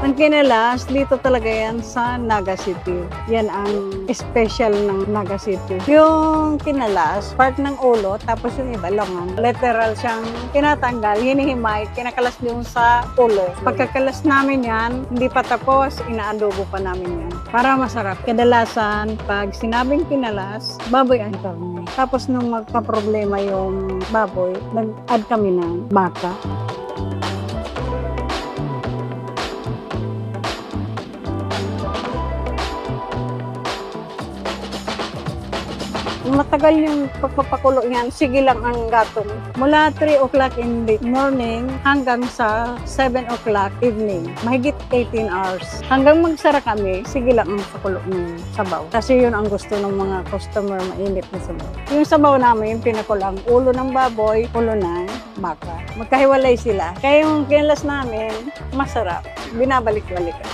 Ang kinalas, dito talaga yan sa Naga City. Yan ang special ng Naga City. Yung kinalas, part ng ulo, tapos yung iba langan. Literal siyang tinatanggal, hinihimay, kinakalas yung sa ulo. Pagkakalas namin yan, hindi pa tapos, inaadobo pa namin yan. Para masarap. Kadalasan, pag sinabing kinalas, baboy ang karne. Tapos nung magpa-problema yung baboy, nag-add kami ng baka. Matagal yung pagpapakulo niyan, sige lang ang gatong. Mula 3 o'clock in the morning hanggang sa 7 o'clock evening. Mahigit 18 hours. Hanggang magsara kami, sige lang ang pakulo ng sabaw. Kasi yun ang gusto ng mga customer, mainit na sabaw. Yung sabaw namin, pinakulang ulo ng baboy, ulo ng baka. Magkahiwalay sila. Kaya yung kinalas namin, masarap. Binabalik-balikan.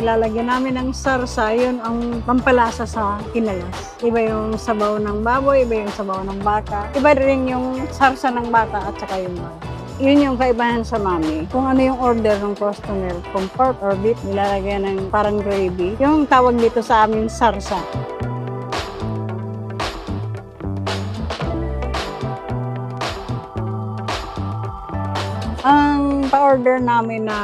Nilalagyan namin ng sarsa, yun ang pampalasa sa kinalas. Iba yung sabaw ng baboy, iba yung sabaw ng baka. Iba rin yung sarsa ng baka at saka yung baka. Yun yung kaibahan sa mami. Kung ano yung order ng customer, kung pork or beef, nilalagyan ng parang gravy. Yung tawag dito sa amin, sarsa. Ang pa-order namin na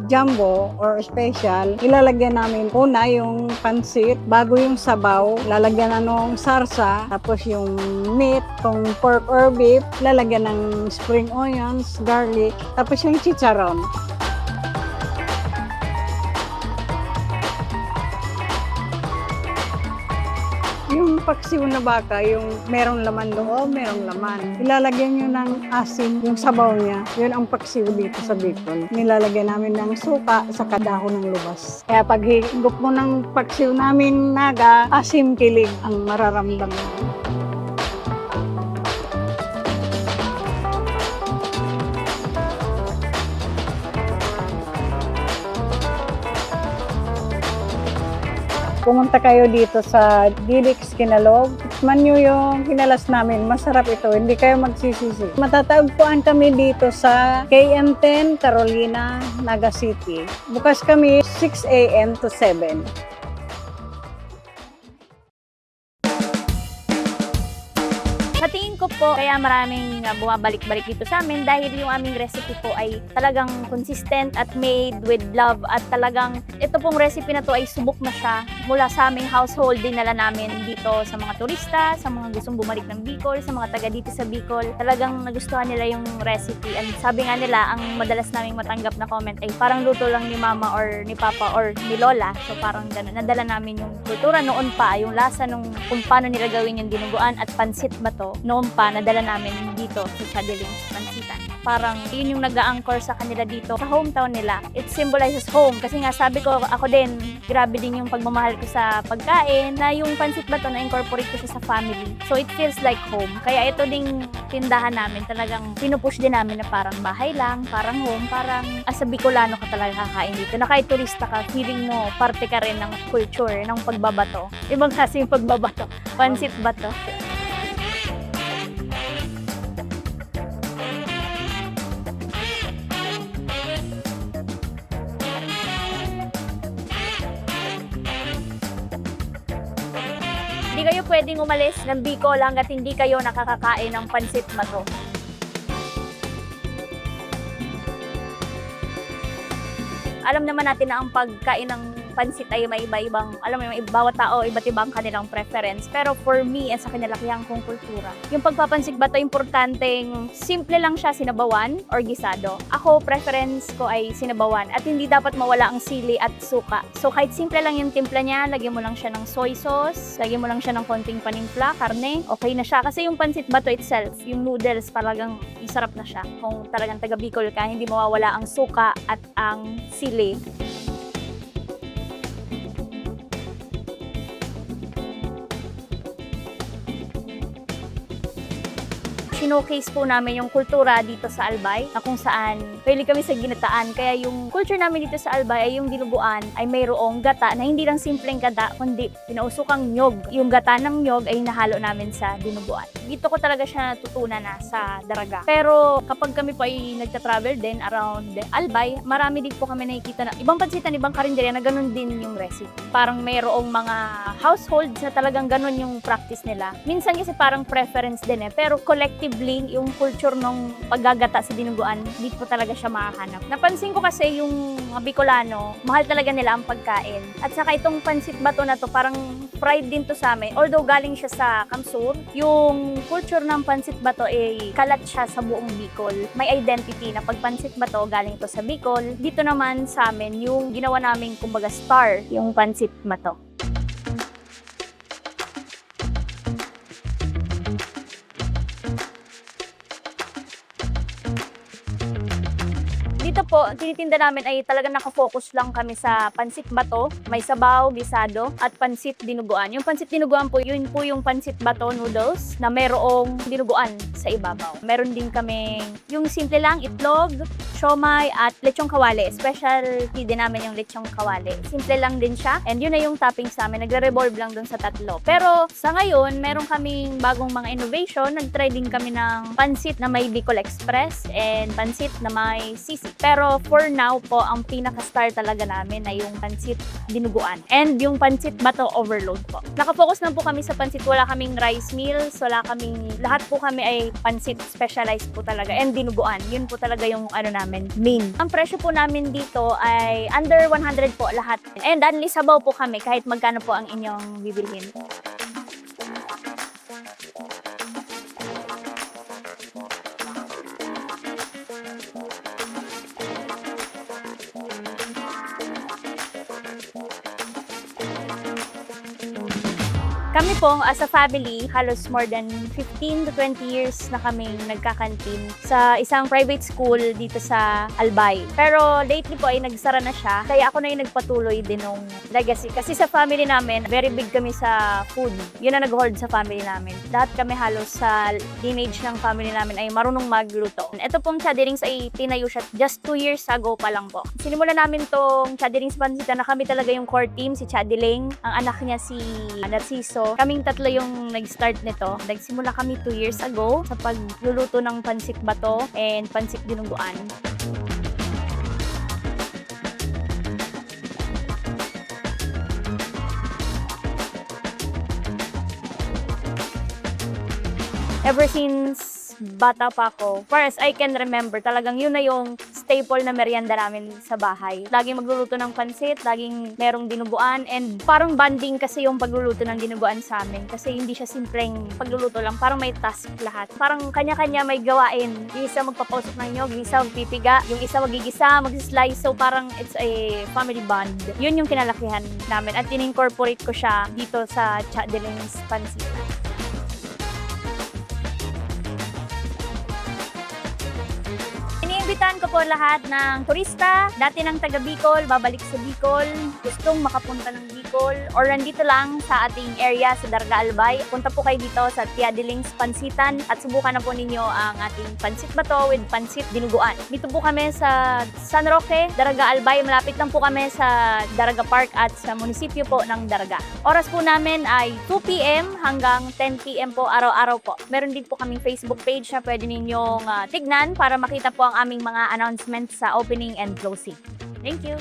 jumbo or special, ilalagyan namin una yung pansit, bago yung sabaw, lalagyan na nung sarsa, tapos yung meat, kung pork or beef, lalagyan ng spring onions, garlic, tapos yung chicharon. Yung paksiw na baka, yung merong laman loob, merong laman. Ilalagyan nyo ng asin, yung sabaw niya. Yun ang paksiw dito sa Bicol. Nilalagyan namin ng suka sa kadahon ng lubas. Kaya pag higop mo ng paksiw namin naga, asim kilig ang mararamdaman. Pumunta kayo dito sa Dilix Kinalog. Tikman nyo yung kinalas namin. Masarap ito. Hindi kayo magsisisi. Matatagpuan kami dito sa KM10 Carolina, Naga City. Bukas kami 6 a.m. to 7. Sa tingin ko po, kaya maraming bumabalik-balik dito sa amin dahil yung aming recipe po ay talagang consistent at made with love at talagang ito pong recipe na to ay subok na siya mula sa aming household dinala namin dito sa mga turista, sa mga gustong bumalik ng Bicol, sa mga taga dito sa Bicol. Talagang nagustuhan nila yung recipe and sabi nga nila, ang madalas naming matanggap na comment ay parang luto lang ni mama or ni papa or ni lola. So parang gano'n. Nadala namin yung kultura noon pa, yung lasa nung kung paano nila gawin yung dinuguan at pansit ba to. Noon pa, nadala namin dito sa Chadilings Pansitan. Parang yun yung nag-a-anchor sa kanila dito sa hometown nila. It symbolizes home kasi nga sabi ko, ako din, grabe din yung pagmamahal ko sa pagkain na yung pansit ba to na-incorporate ko siya sa family. So it feels like home. Kaya ito ding tindahan namin, talagang pinupush din namin na parang bahay lang, parang home, parang as a Bicolano ka talaga kakain dito. Na kahit turista ka, feeling mo parte ka rin ng culture, ng pagbabato. Ibang kasi yung pagbabato. Pansit bato. Hindi kayo pwedeng umalis ng Bicol hanggat hindi kayo nakakakain ng pansit bato. Alam naman natin na ang pagkain ng pansit ay may iba-ibang, alam mo, bawat tao, iba't ibang kanilang preference. Pero for me, sa kinalakihan kong kultura, yung pagpapansit bato, importanteng simple lang siya, sinabawan or gisado. Ako, preference ko ay sinabawan at hindi dapat mawala ang sili at suka. So kahit simple lang yung timpla niya, lagyan mo lang siya ng soy sauce, lagyan mo lang siya ng konting panimpla, karne, okay na siya. Kasi yung pansit bato itself, yung noodles, talagang sarap na siya. Kung talagang taga Bicol ka, hindi mawawala ang suka at ang sili. sinocase po namin yung kultura dito sa Albay, na kung saan pwede kami sa ginataan. Kaya yung culture namin dito sa Albay ay yung dinuguan ay mayroong gata na hindi lang simpleng gata, kundi pinausukang nyog. Yung gata ng nyog ay nahalo namin sa dinuguan. Dito ko talaga siya natutunan na sa Daraga. Pero kapag kami po ay nagta-travel din around Albay, marami din po kami nakikita na ibang pansitan, ibang karinderya na ganun din yung recipe. Parang mayroong mga households na talagang ganun yung practice nila. Minsan kasi parang preference din pero collectively, yung culture ng paggagata sa dinuguan, dito po talaga siya makahanap. Napansin ko kasi yung mga Bicolano, mahal talaga nila ang pagkain. At saka itong pansit bato na to, parang pride din to sa amin. Although galing siya sa Kamsur, yung culture ng pansit bato ay kalat siya sa buong Bicol. May identity na pag pansit bato galing to sa Bicol. Dito naman sa amin, yung ginawa namin kumbaga star, yung pansit bato. Dito po, tinitinda namin ay talagang nakafocus lang kami sa pansit bato, may sabaw, gisado, at pansit dinuguan. Yung pansit dinuguan po, yun po yung pansit bato noodles na merong dinuguan sa ibabaw. Meron din kami yung simple lang, itlog, siomay, at lechong kawali. Specialty din namin yung lechong kawali. Simple lang din siya, and yun na yung toppings namin. Nagre-revolve lang dun sa tatlo. Pero sa ngayon, meron kaming bagong mga innovation. Nag-try din kami ng pansit na may Bicol Express and pansit na may sisig. Pero for now po, ang pinaka-star talaga namin ay yung pansit dinuguan and yung pansit bato overload po. Nakafocus lang po kami sa pansit. Wala kaming rice meals, lahat po kami ay pansit specialized po talaga and dinuguan. Yun po talaga yung namin, main. Ang presyo po namin dito ay under 100 po lahat. And only sabaw po kami kahit magkano po ang inyong bibilhin. Kami po, as a family, halos more than 15 to 20 years na kaming nagkakantin sa isang private school dito sa Albay. Pero lately po ay nagsara na siya, kaya ako na yung nagpatuloy din ng legacy. Kasi sa family namin, very big kami sa food. Yun ang nag-hold sa family namin. Lahat kami halos sa lineage ng family namin ay marunong magluto. Ito pong Chadirings ay tinayo siya just 2 years ago pa lang po. Sinimulan namin tong Chadirings Pansita na kami talaga yung core team, si Chadiling, ang anak niya si Narciso. Kaming tatlo yung nag-start nito. Nagsimula kami 2 years ago sa pagluluto ng pansit bato and pansit dinuguan. Ever since bata pa ako, far as I can remember, talagang yun na yung staple na merienda namin sa bahay. Laging magluluto ng pansit, laging merong dinuguan, and parang banding kasi yung pagluluto ng dinuguan sa amin. Kasi hindi siya simpleng pagluluto lang, parang may task lahat. Parang kanya-kanya may gawain. Yung isa magpapausok ng nyog, yung isa magpipiga, yung isa magigisa, mag-slice. So parang it's a family bond. Yun yung kinalakihan namin at in-incorporate ko siya dito sa Chadirings Pansita. Iniimbitahan ko po lahat ng turista, dati ng taga Bicol, babalik sa Bicol, gustong makapunta ng Bicol, or nandito lang sa ating area sa Daraga Albay. Punta po kayo dito sa Chadirings Pansitan at subukan na po ninyo ang ating pansit bato with pansit dinuguan. Dito po kami sa San Roque, Daraga Albay. Malapit lang po kami sa Daraga Park at sa munisipyo po ng Daraga. Oras po namin ay 2 p.m. hanggang 10 p.m. po araw-araw po. Meron din po kaming Facebook page na pwede ninyong tignan para makita po ang aming mga announcements sa opening and closing. Thank you!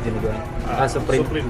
Dinuguan. Supreme. Supreme.